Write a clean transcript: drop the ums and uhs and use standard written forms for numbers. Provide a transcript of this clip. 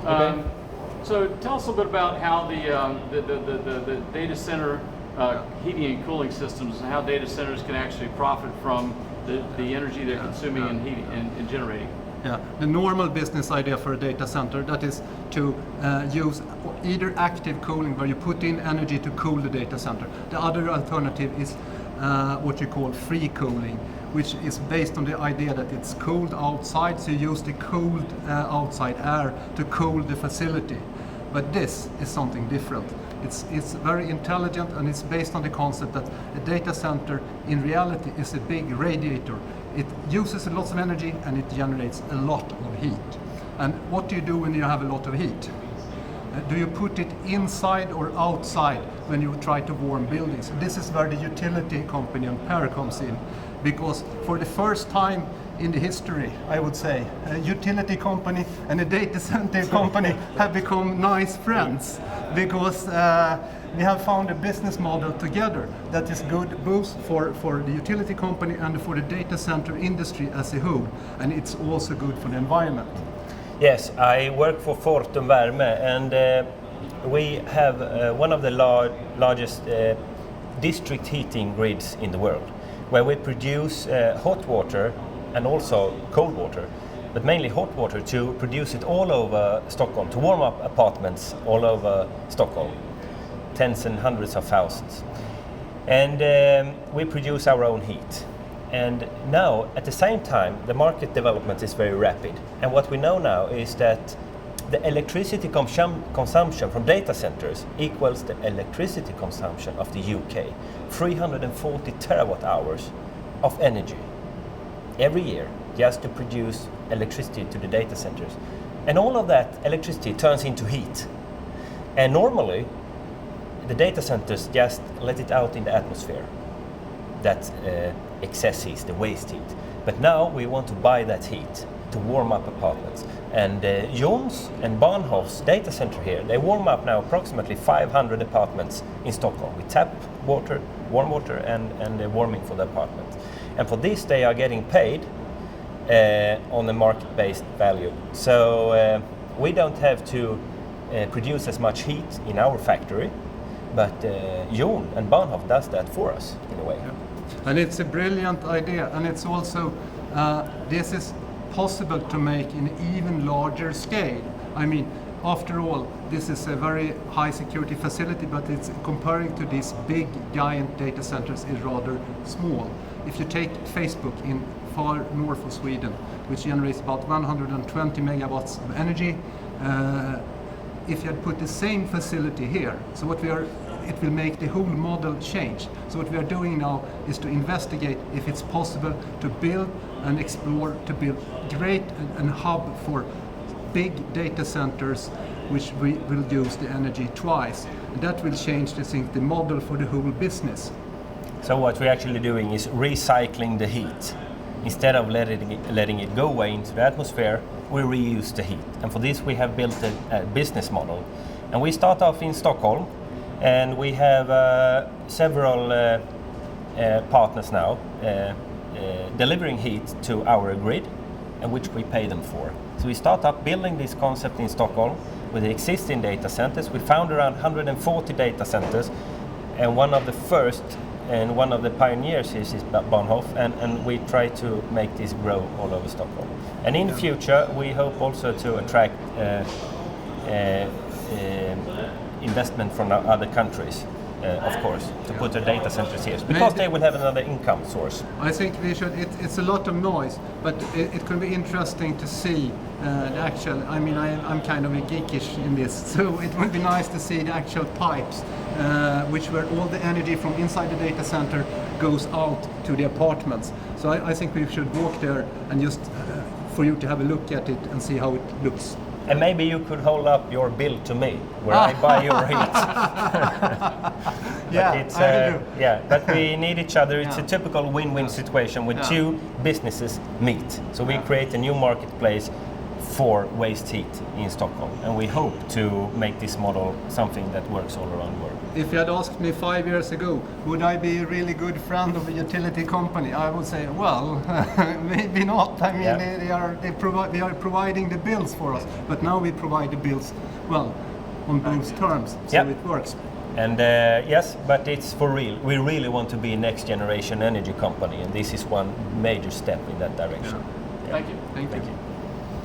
Okay. So tell us a little bit about how the data center heating and cooling systems, and how data centers can actually profit from the energy they're consuming and heating and generating. Yeah, the normal business idea for a data center, that is to use either active cooling, where you put in energy to cool the data center. The other alternative is what you call free cooling, which is based on the idea that it's cooled outside, so you use the cooled outside air to cool the facility. But this is something different. It's very intelligent, and it's based on the concept that a data center in reality is a big radiator. It uses lots of energy and it generates a lot of heat. And what do you do when you have a lot of heat? Do you put it inside or outside when you try to warm buildings? This is where the utility company Ampere comes in, because for the first time in the history, I would say, a utility company and a data center company have become nice friends, because we have found a business model together that is good both for the utility company and for the data center industry as a whole, and it's also good for the environment. Yes, I work for Fortum Värme, and we have one of the largest district heating grids in the world, where we produce hot water and also cold water, but mainly hot water, to produce it all over Stockholm, to warm up apartments all over Stockholm, tens and hundreds of thousands. And we produce our own heat. And now, at the same time, the market development is very rapid. And what we know now is that the electricity consumption from data centers equals the electricity consumption of the UK, 340 terawatt hours of energy every year, just to produce electricity to the data centers. And all of that electricity turns into heat. And normally, the data centers just let it out in the atmosphere. That excess heat, the waste heat. But now we want to buy that heat to warm up apartments. And Jon's and Bahnhof's data center here, they warm up now approximately 500 apartments in Stockholm with tap water, warm water, and warming for the apartment. And for this, they are getting paid on a market-based value. So we don't have to produce as much heat in our factory, but Jon and Bahnhof does that for us in a way. Yeah. And it's a brilliant idea, and it's also this is possible to make in even larger scale. I mean, after all, this is a very high security facility, but it's comparing to these big giant data centers is rather small. If you take Facebook in far north of Sweden, which generates about 120 megawatts of energy, if you had put the same facility here, so it will make the whole model change. So what we are doing now is to investigate if it's possible to build and explore, to build great and hub for big data centers, which we will use the energy twice. And that will change, I think, the model for the whole business. So what we're actually doing is recycling the heat. Instead of letting it go away into the atmosphere, we reuse the heat. And for this we have built a business model. And we start off in Stockholm, and we have several partners now delivering heat to our grid, and which we pay them for. So we start up building this concept in Stockholm with the existing data centers. We found around 140 data centers, and one of the first and one of the pioneers is Bahnhof, and we try to make this grow all over Stockholm. And in the future, we hope also to attract investment from other countries, of course, to put their data centers here, because they will have another income source. I think we should, it's a lot of noise, but it could be interesting to see the actual, I mean, I'm kind of a geekish in this, so it would be nice to see the actual pipes, which where all the energy from inside the data center goes out to the apartments. So I think we should walk there and just for you to have a look at it and see how it looks. And maybe you could hold up your bill to me, where I buy your heat. Yeah, but we need each other. It's a typical win-win situation when two businesses meet. So we create a new marketplace for waste heat in Stockholm, and we hope to make this model something that works all around the world. If you had asked me 5 years ago, would I be a really good friend of a utility company? I would say, well, maybe not. I mean, they are providing the bills for us, but now we provide the bills, well, on those terms, so it works. And yes, but it's for real. We really want to be a next generation energy company, and this is one major step in that direction. Thank you. Thank you.